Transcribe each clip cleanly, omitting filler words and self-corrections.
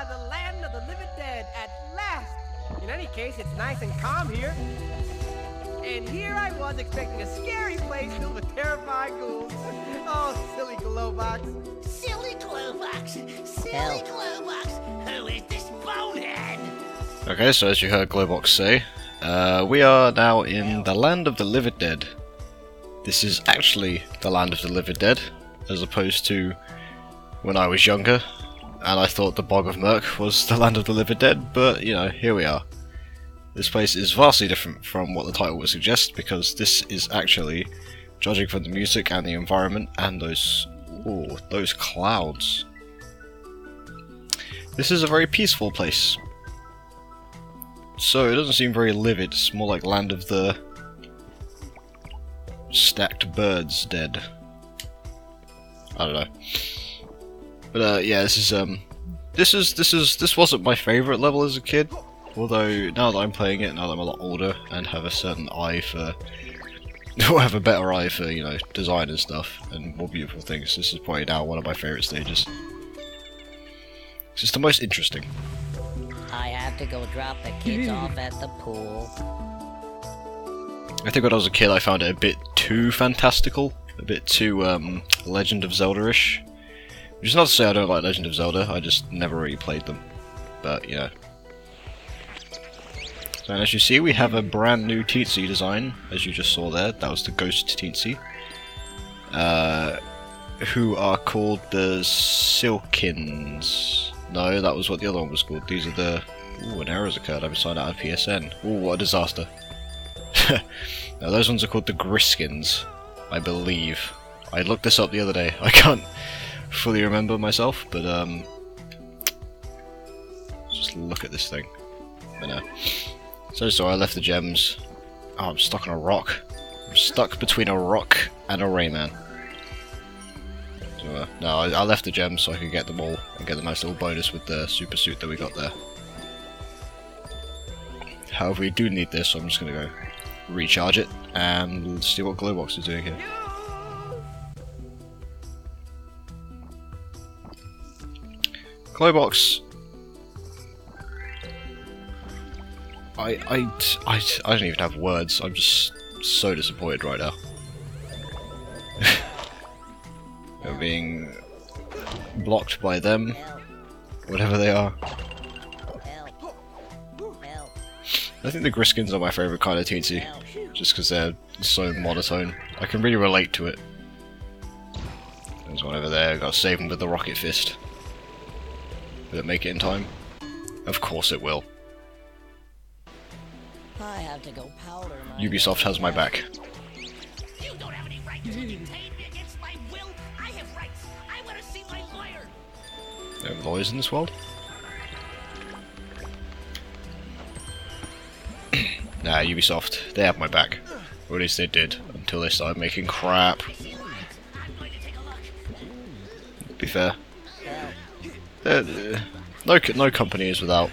the land of the Livid Dead, at last! In any case, it's nice and calm here. And here I was expecting a scary place filled with terrifying ghouls. Oh, silly Globox. Silly Globox! Silly Globox! Who is this bonehead? Okay, so as you heard Globox say, we are now in the land of the Livid Dead. This is actually the land of the Livid Dead, as opposed to when I was younger, and I thought the Bog of Murk was the land of the Livid Dead, but, you know, here we are. This place is vastly different from what the title would suggest, because this is actually, judging from the music and the environment and those clouds, this is a very peaceful place. So it doesn't seem very livid, it's more like land of the stacked birds dead. I don't know. But yeah, this wasn't my favourite level as a kid. Although now that I'm playing it, now that I'm a lot older and have a certain eye for, or have a better eye for, you know, design and stuff and more beautiful things, this is probably now one of my favourite stages. It's just the most interesting. I have to go drop the kids off at the pool. I think when I was a kid I found it a bit too fantastical, a bit too Legend of Zelda-ish. Which is not to say I don't like Legend of Zelda, I just never really played them. But, you know. So as you see, we have a brand new Teensy design, as you just saw there. That was the Ghost Teensy. Who are called the Silkins. No, that was what the other one was called. These are the... Ooh, an error's occurred. I've been signed out of PSN. Ooh, what a disaster. Now those ones are called the Griskins, I believe. I looked this up the other day. I can't fully remember myself, but just look at this thing. But no. So I left the gems. Oh, I'm stuck on a rock. I'm stuck between a rock and a Rayman. So, no, I left the gems so I could get them all and get the nice little bonus with the super suit that we got there. However, we do need this, so I'm just going to go recharge it and see what Globox is doing here. Globox. I don't even have words. I'm just so disappointed right now. We're being blocked by them, whatever they are. I think the Griskins are my favourite kind of Teensy, just because they're so monotone. I can really relate to it. There's one over there, gotta save him with the rocket fist. Will it make it in time? Of course it will. I have to go powder my Ubisoft has my back. You don't have any right to detain me against my will. I have rights. I want to see my lawyer. There are lawyers in this world? Nah, Ubisoft, they have my back. Or at least they did, until they started making crap. To be fair. No company is without,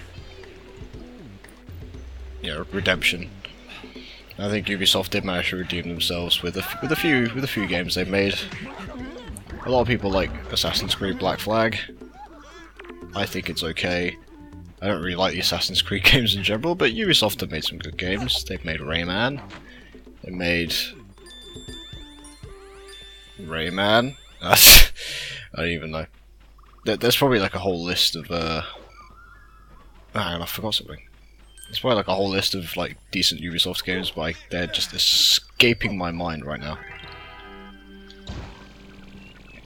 you know, redemption. I think Ubisoft did manage to redeem themselves with a few games they've made. A lot of people like Assassin's Creed Black Flag. I think it's okay. I don't really like the Assassin's Creed games in general, but Ubisoft have made some good games. They've made Rayman. They made Rayman. I don't even know. There's probably like a whole list of I forgot something. There's probably like a whole list of like decent Ubisoft games, but like, they're just escaping my mind right now.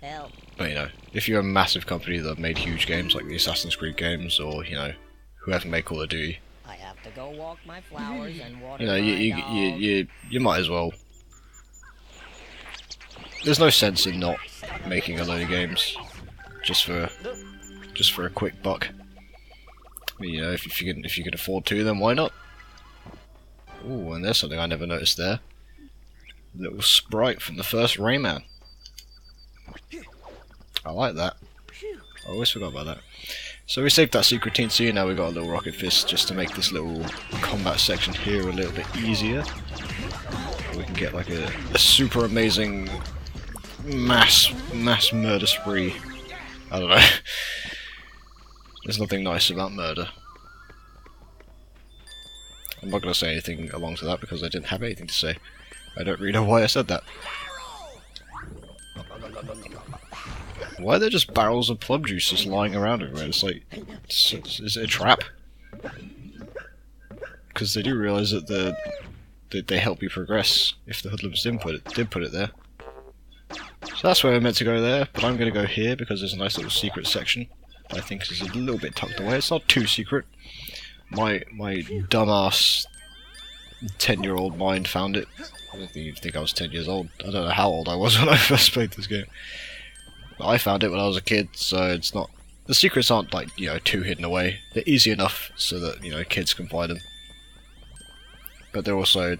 Help. But you know, if you're a massive company that made huge games like the Assassin's Creed games, or you know, whoever made Call of Duty, I have to go walk my flowers and water you know, my dog. you might as well. There's no sense in not making a load of games just for a quick buck. I mean, you know, if you can afford to, then why not? Ooh, and there's something I never noticed there. A little sprite from the first Rayman. I like that. I always forgot about that. So we saved that secret Teensy, and now we've got a little rocket fist just to make this little combat section here a little bit easier. We can get like a super amazing mass murder spree. I don't know. There's nothing nice about murder. I'm not going to say anything along to that because I didn't have anything to say. I don't really know why I said that. Why are there just barrels of plum juice just lying around everywhere? It's like, is it a trap? Because they do realise that they help you progress if the hoodlums did put it there. So that's where I meant to go there, but I'm going to go here because there's a nice little secret section. I think is a little bit tucked away. It's not too secret. My dumbass 10-year-old mind found it. I don't think I was 10 years old. I don't know how old I was when I first played this game. But I found it when I was a kid, so it's not... The secrets aren't, like, you know, too hidden away. They're easy enough so that, you know, kids can find them. But they're also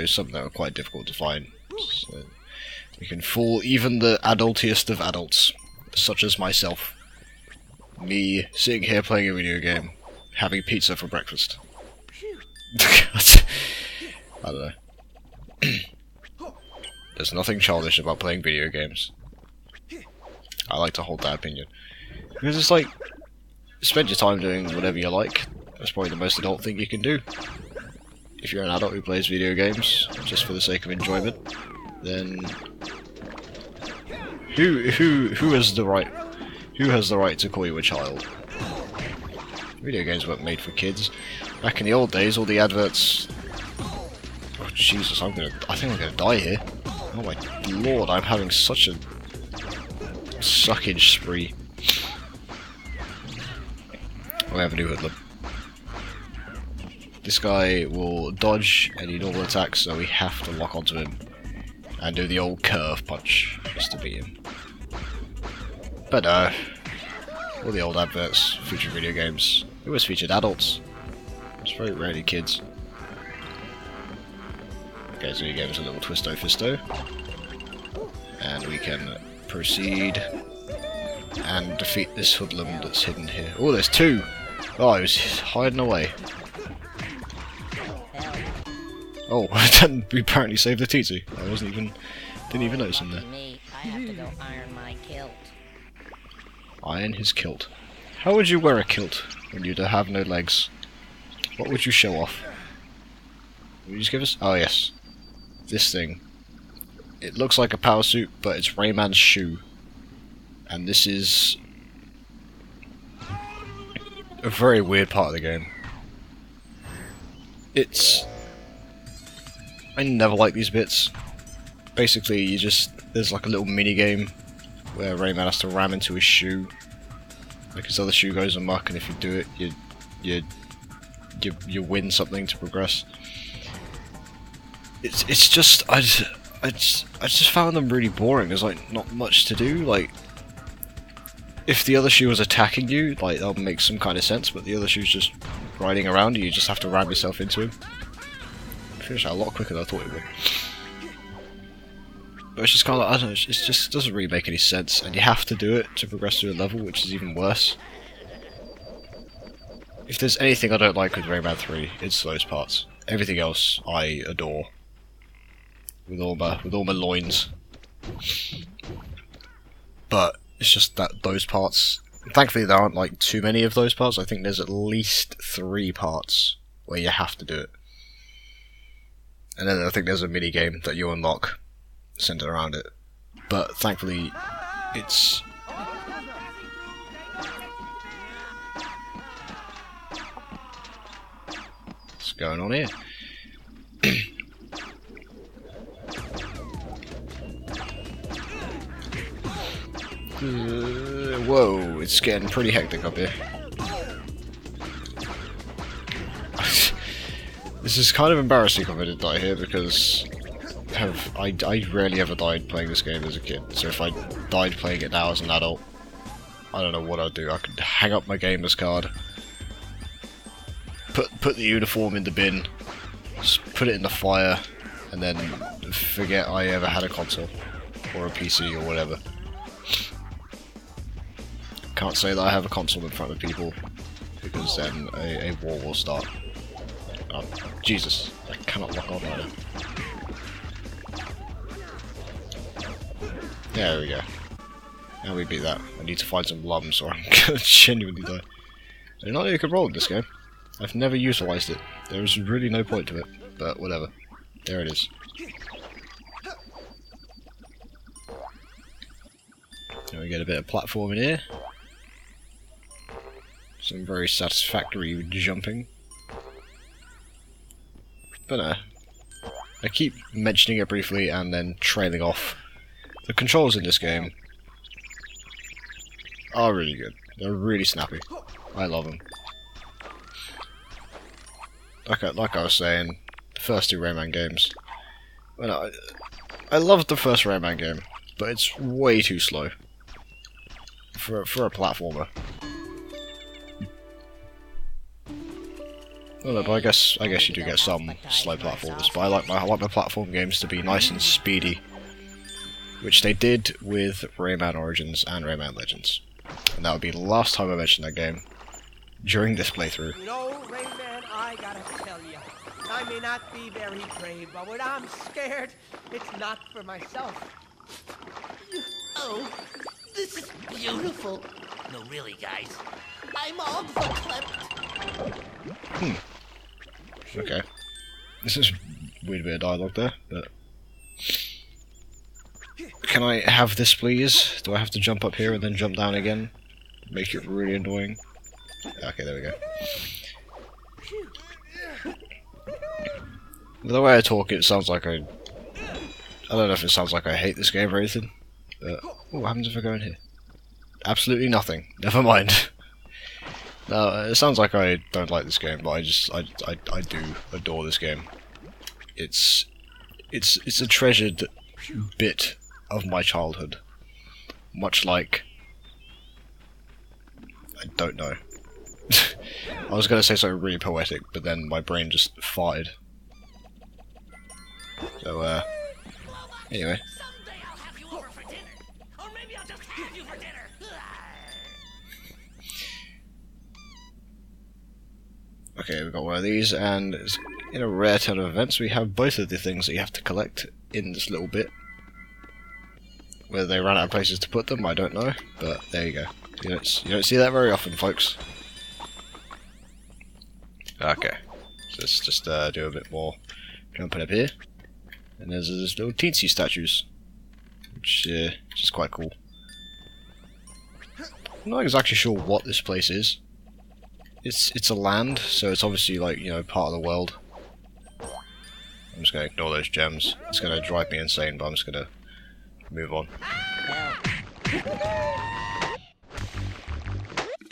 something that are quite difficult to find. So you can fool even the adultiest of adults, such as myself. Me sitting here playing a video game, having pizza for breakfast. I don't know. There's nothing childish about playing video games. I like to hold that opinion. Because it's like, spend your time doing whatever you like. That's probably the most adult thing you can do. If you're an adult who plays video games, just for the sake of enjoyment, then... Who has the right to call you a child? Video games weren't made for kids. Back in the old days, all the adverts... Oh Jesus, I think I'm gonna die here. Oh my lord, I'm having such a suckage spree. We have a new hoodlum. This guy will dodge any normal attacks, so we have to lock onto him and do the old curve punch just to beat him. But no, all the old adverts featured video games. They always featured adults. It's very rarely kids. Okay, so he gave us a little twisto-fisto. And we can proceed and defeat this hoodlum that's hidden here. Oh, there's two! Oh, he was hiding away. Oh, we apparently saved the Titi. I didn't even notice him there. I have to go iron my kilt. Iron his kilt. How would you wear a kilt when you have no legs? What would you show off? Will you just give us? Oh yes, this thing. It looks like a power suit, but it's Rayman's shoe, and this is a very weird part of the game. I never like these bits. Basically, there's like a little mini game where Rayman has to ram into his shoe. Like his other shoe goes amok, and if you do it, you win something to progress. It's just I just found them really boring. There's like not much to do. Like if the other shoe was attacking you, like that'll make some kind of sense. But the other shoe's just riding around you. You just have to ram yourself into him. Finish that a lot quicker than I thought it would. But it's just kind of like, I don't know, it just doesn't really make any sense, and you have to do it to progress through a level, which is even worse. If there's anything I don't like with Rayman 3, it's those parts. Everything else I adore. With all my loins. But it's just that those parts, thankfully there aren't like too many of those parts. I think there's at least 3 parts where you have to do it. And then I think there's a mini game that you unlock centered around it. But thankfully, it's... What's going on here? Whoa, it's getting pretty hectic up here. This is kind of embarrassing if I did die here, because I rarely ever died playing this game as a kid. So if I died playing it now as an adult, I don't know what I'd do. I could hang up my gamer's card, put the uniform in the bin, just put it in the fire, and then forget I ever had a console or a PC or whatever. Can't say that I have a console in front of people, because then a war will start. Oh, Jesus, I cannot lock on right now. There we go. Now we beat that. I need to find some lums or I'm gonna genuinely die. I did not know you could roll in this game. I've never utilised it. There's really no point to it, but whatever. There it is. Now we get a bit of platforming here. Some very satisfactory jumping. But no. I keep mentioning it briefly and then trailing off. The controls in this game are really good. They're really snappy. I love them. Like I was saying, the first two Rayman games. Well, I loved the first Rayman game, but it's way too slow for a platformer. Well, no, but I guess you do get some slow platformers. But I like my platform games to be nice and speedy, which they did with Rayman Origins and Rayman Legends. And that would be the last time I mentioned that game during this playthrough. You know, Rayman, I gotta tell you, I may not be very brave, but when I'm scared, it's not for myself. Oh, this is beautiful. No, really, guys. I'm all verklempt. Okay. This is a weird bit of dialogue there, but... Can I have this, please? Do I have to jump up here and then jump down again? Make it really annoying. Okay, there we go. The way I talk, it sounds like I don't know if it sounds like I hate this game or anything, but... Oh, what happens if I go in here? Absolutely nothing. Never mind. No, it sounds like I don't like this game, but I do adore this game. It's a treasured bit of my childhood. Much like... I don't know. I was going to say something really poetic, but then my brain just farted. So, anyway. Someday I'll have you over for dinner. Or maybe I'll just have you for dinner. Okay, we've got one of these, and in a rare turn of events, we have both of the things that you have to collect in this little bit. Whether they ran out of places to put them, I don't know, but there you go. You don't see that very often, folks. Okay, so let's just do a bit more jumping up here. And there's these little teensy statues, which is quite cool. I'm not exactly sure what this place is. It's a land, so it's obviously like, you know, part of the world. I'm just going to ignore those gems. It's going to drive me insane, but I'm just going to move on.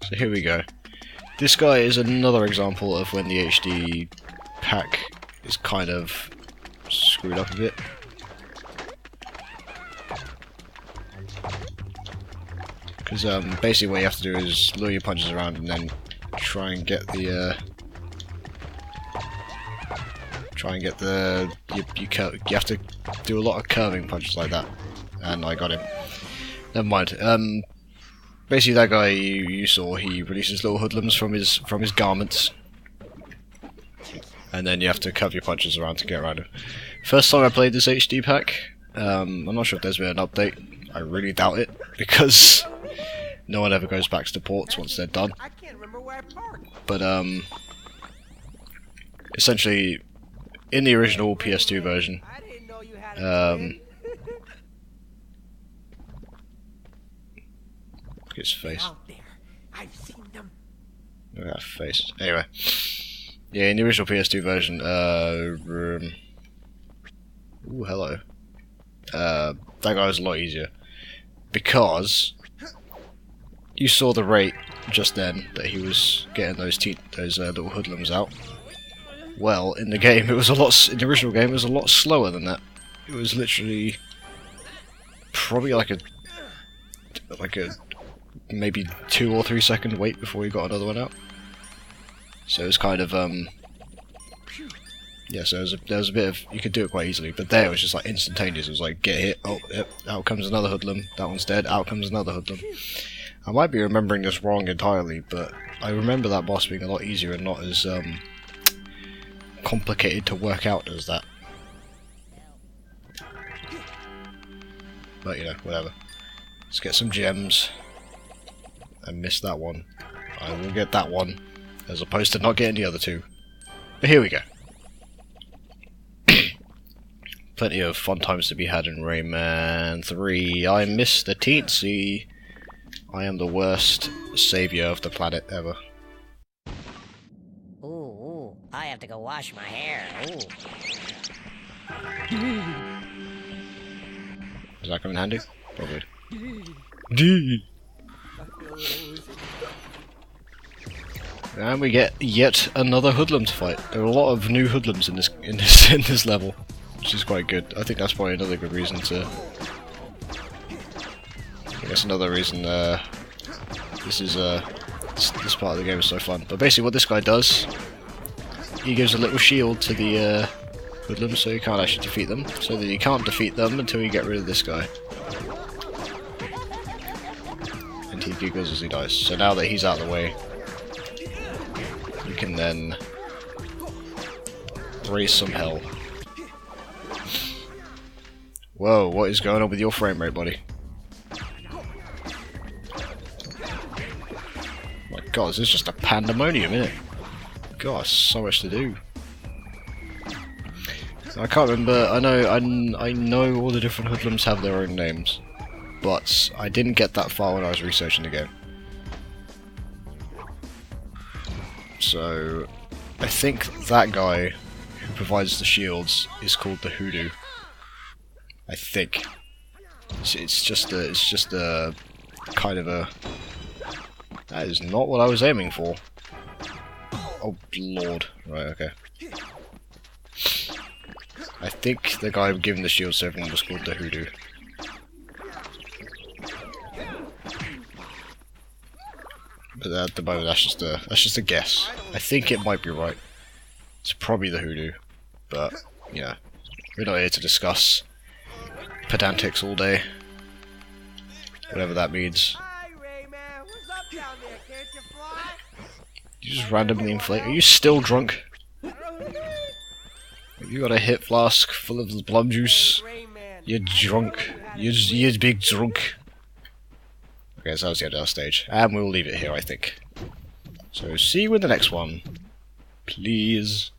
So here we go. This guy is another example of when the HD pack is kind of screwed up a bit. Because basically what you have to do is lure your punches around and then try and get the you have to do a lot of curving punches like that, and I got him. Never mind. Basically, that guy you saw, he releases little hoodlums from his garments, and then you have to curve your punches around to get around him. First time I played this HD pack, I'm not sure if there's been an update. I really doubt it, because no one ever goes back to the ports once they're done. I can't remember where I parked. But essentially, in the original PS2 version, I didn't know you had a twin. look at his face. Out there. I've seen them. Look at that face. Anyway, yeah, in the original PS2 version, ooh, hello. That guy was a lot easier because you saw the rate just then that he was getting those little hoodlums out. Well, in the game, in the original game, it was a lot slower than that. It was literally probably like a maybe 2 or 3 second wait before you got another one out. So it was kind of yeah. So there was a bit of, you could do it quite easily, but there it was just like instantaneous. It was like get hit, oh yep, out comes another hoodlum. That one's dead. Out comes another hoodlum. I might be remembering this wrong entirely, but I remember that boss being a lot easier and not as complicated to work out as that. But you know, whatever. Let's get some gems. I missed that one. I will get that one, as opposed to not getting the other two. But here we go. Plenty of fun times to be had in Rayman 3. I miss the teensy. I am the worst savior of the planet ever. Ooh, I have to go wash my hair. Ooh. Does that come in handy? Probably. D. And we get yet another hoodlum to fight. There are a lot of new hoodlums in this level, which is quite good. I think that's probably another good reason to. I think that's another reason this part of the game is so fun. But basically, what this guy does, he gives a little shield to the hoodlums, so you can't actually defeat them. So that you can't defeat them until you get rid of this guy. And he giggles as he dies. So now that he's out of the way, you can then raise some hell. Whoa, what is going on with your frame rate, buddy? My god, this is just a pandemonium, isn't it? God, so much to do. I can't remember. I know all the different hoodlums have their own names, but I didn't get that far when I was researching the game. So I think that guy who provides the shields is called the Hoodoo. I think it's just a kind of a. That is not what I was aiming for. Oh lord! Right, okay. I think the guy giving the shields to everyone was called the Hoodoo. But at the moment, that's just a guess. I think it might be right. It's probably the Hoodoo, but yeah, we're not here to discuss pedantics all day, whatever that means. Hi, Rayman. What's up down there? Can't you fly? You just randomly inflate. Are you still drunk? You got a hit flask full of plum juice. Rayman. You're drunk. You're big drunk. Okay, so that was the end of our stage. And we'll leave it here, I think. So see you in the next one. Please.